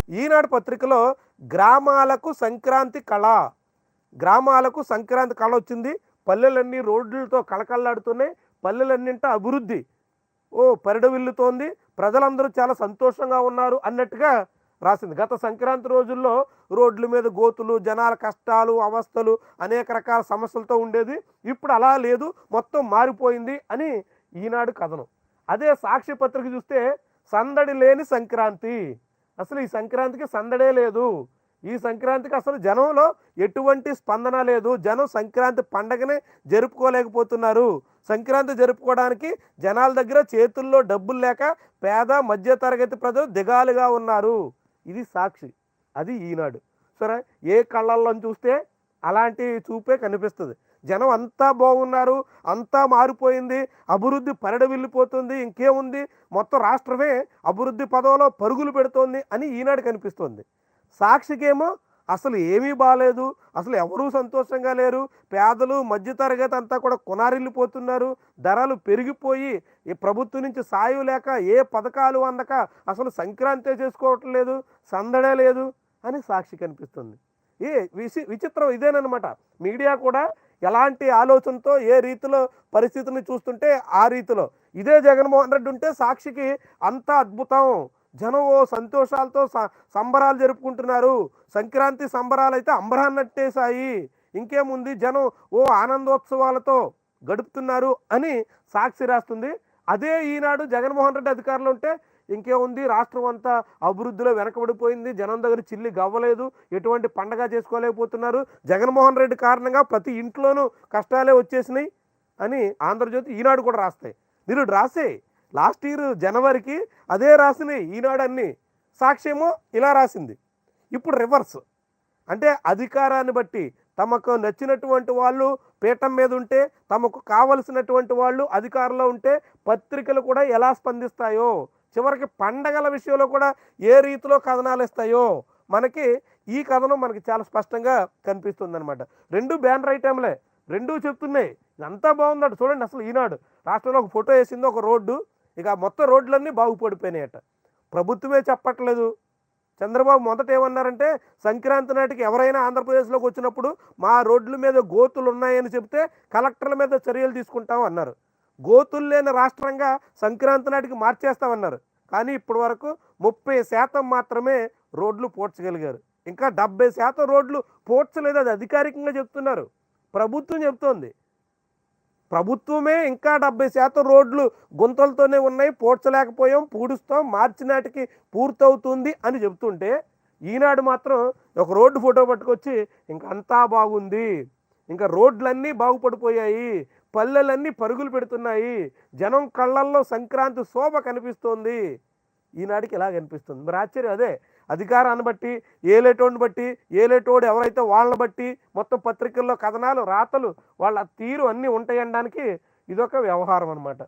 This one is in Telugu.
ఈనాడు పత్రికలో గ్రామాలకు సంక్రాంతి కళ, గ్రామాలకు సంక్రాంతి కళ వచ్చింది. పల్లెలన్నీ రోడ్లతో కళకళలాడుతున్నాయి. పల్లెలన్నింట అభివృద్ధి పరిడవిల్లుతోంది. ప్రజలందరూ చాలా సంతోషంగా ఉన్నారు అన్నట్టుగా రాసింది. గత సంక్రాంతి రోజుల్లో రోడ్ల మీద గోతులు, జనాల కష్టాలు, అవస్థలు, అనేక రకాల సమస్యలతో ఉండేది. ఇప్పుడు అలా లేదు, మొత్తం మారిపోయింది అని ఈనాడు కథనం. అదే సాక్షి పత్రిక చూస్తే సందడి లేని సంక్రాంతి, అసలు ఈ సంక్రాంతికి సందడే లేదు, ఈ సంక్రాంతికి అసలు జనంలో ఎటువంటి స్పందన లేదు, జనం సంక్రాంతి పండగనే జరుపుకోలేకపోతున్నారు, సంక్రాంతి జరుపుకోవడానికి జనాల దగ్గర చేతుల్లో డబ్బులు లేక పేద మధ్య తరగతి ప్రజలు దిగాలుగా ఉన్నారు. ఇది సాక్షి, అది ఈనాడు. సరే, ఏ కళ్ళల్లో చూస్తే అలాంటి చూపే కనిపిస్తుంది. జనం అంతా బాగున్నారు, అంతా మారిపోయింది, అభివృద్ధి పరిడవిల్లిపోతుంది, ఇంకేముంది, మొత్తం రాష్ట్రమే అభివృద్ధి పదంలో పరుగులు పెడుతోంది అని ఈనాడు కనిపిస్తుంది. సాక్షికేమో అసలు ఏమీ బాగాలేదు, అసలు ఎవరూ సంతోషంగా లేరు, పేదలు మధ్యతరగతి అంతా కూడా కొనారిల్లిపోతున్నారు, ధరలు పెరిగిపోయి ఈ ప్రభుత్వం నుంచి సాయం లేక ఏ పథకాలు అందక అసలు సంక్రాంతి చేసుకోవటం లేదు, సందడే లేదు అని సాక్షి కనిపిస్తుంది. ఈ విచిత్రం ఇదేనమాట. మీడియా కూడా ఎలాంటి ఆలోచనతో ఏ రీతిలో పరిస్థితిని చూస్తుంటే ఆ రీతిలో. ఇదే జగన్మోహన్ రెడ్డి ఉంటే సాక్షికి అంత అద్భుతం, జనం సంతోషాలతో సంబరాలు జరుపుకుంటున్నారు, సంక్రాంతి సంబరాలు అయితే అంబరాన్నట్టేశాయి, ఇంకేముంది జనం ఆనందోత్సవాలతో గడుపుతున్నారు అని సాక్షి రాస్తుంది. అదే ఈనాడు జగన్మోహన్ రెడ్డి అధికారంలో ఉంటే ఇంకేముంది, రాష్ట్రం అంతా అభివృద్ధిలో వెనకబడిపోయింది, జనం దగ్గర చిల్లి గవ్వలేదు, ఎటువంటి పండగ చేసుకోలేకపోతున్నారు, జగన్మోహన్ రెడ్డి కారణంగా ప్రతి ఇంట్లోనూ కష్టాలే వచ్చేసినాయి అని ఆంధ్రజ్యోతి ఈనాడు కూడా రాస్తాయి. మీరు రాసే లాస్ట్ ఇయర్ జనవరికి అదే రాసినాయి ఈనాడు అన్ని. సాక్షి ఏమో ఇలా రాసింది. ఇప్పుడు రివర్స్, అంటే అధికారాన్ని బట్టి తమకు నచ్చినటువంటి వాళ్ళు పీఠం మీద ఉంటే, తమకు కావలసినటువంటి వాళ్ళు అధికారంలో ఉంటే పత్రికలు కూడా ఎలా స్పందిస్తాయో, చివరికి పండగల విషయంలో కూడా ఏ రీతిలో కథనాలు ఇస్తాయో మనకి ఈ కథనం మనకి చాలా స్పష్టంగా కనిపిస్తుంది అనమాట. రెండు బ్యానర్ ఐటెంలే, రెండూ చెప్తున్నాయి ఇదంతా బాగుందట. చూడండి, అసలు ఈనాడు రాష్ట్రంలో ఒక ఫోటో వేసింది, ఒక రోడ్డు, ఇక మొత్తం రోడ్లన్నీ బాగుపడిపోయినాయట. ప్రభుత్వమే చెప్పట్లేదు. చంద్రబాబు మొదట ఏమన్నారంటే, సంక్రాంతి నాటికి ఎవరైనా ఆంధ్రప్రదేశ్లోకి వచ్చినప్పుడు మా రోడ్ల మీద గోతులు ఉన్నాయని చెప్తే కలెక్టర్ల మీద చర్యలు తీసుకుంటాం అన్నారు. గోతులు లేని రాష్ట్రంగా సంక్రాంతి నాటికి మార్చేస్తామన్నారు. కానీ ఇప్పటి వరకు 30% మాత్రమే రోడ్లు పోడ్చగలిగారు. ఇంకా 70% రోడ్లు పోడ్చలేదు. అది అధికారికంగా చెప్తున్నారు, ప్రభుత్వం చెప్తోంది. ప్రభుత్వమే ఇంకా 70% రోడ్లు గుంతలతోనే ఉన్నాయి, పోడ్చలేకపోయాం, పూడుస్తాం, మార్చి నాటికి పూర్తవుతుంది అని చెప్తుంటే ఈనాడు మాత్రం ఒక రోడ్డు ఫోటో పట్టుకొచ్చి ఇంకంతా బాగుంది, ఇంకా రోడ్లన్నీ బాగుపడిపోయాయి, పల్లెలన్నీ పరుగులు పెడుతున్నాయి, జనం కళ్ళల్లో సంక్రాంతి శోభ కనిపిస్తోంది. ఈనాడికి ఇలా కనిపిస్తుంది. మరి ఆశ్చర్యం అదే, అధికారాన్ని బట్టి, ఏలేటోడిని బట్టి, ఏలేటోడు ఎవరైతే వాళ్ళని బట్టి మొత్తం పత్రికల్లో కథనాలు, రాతలు, వాళ్ళ తీరు అన్నీ ఉంటాయనడానికి ఇదొక వ్యవహారం అనమాట.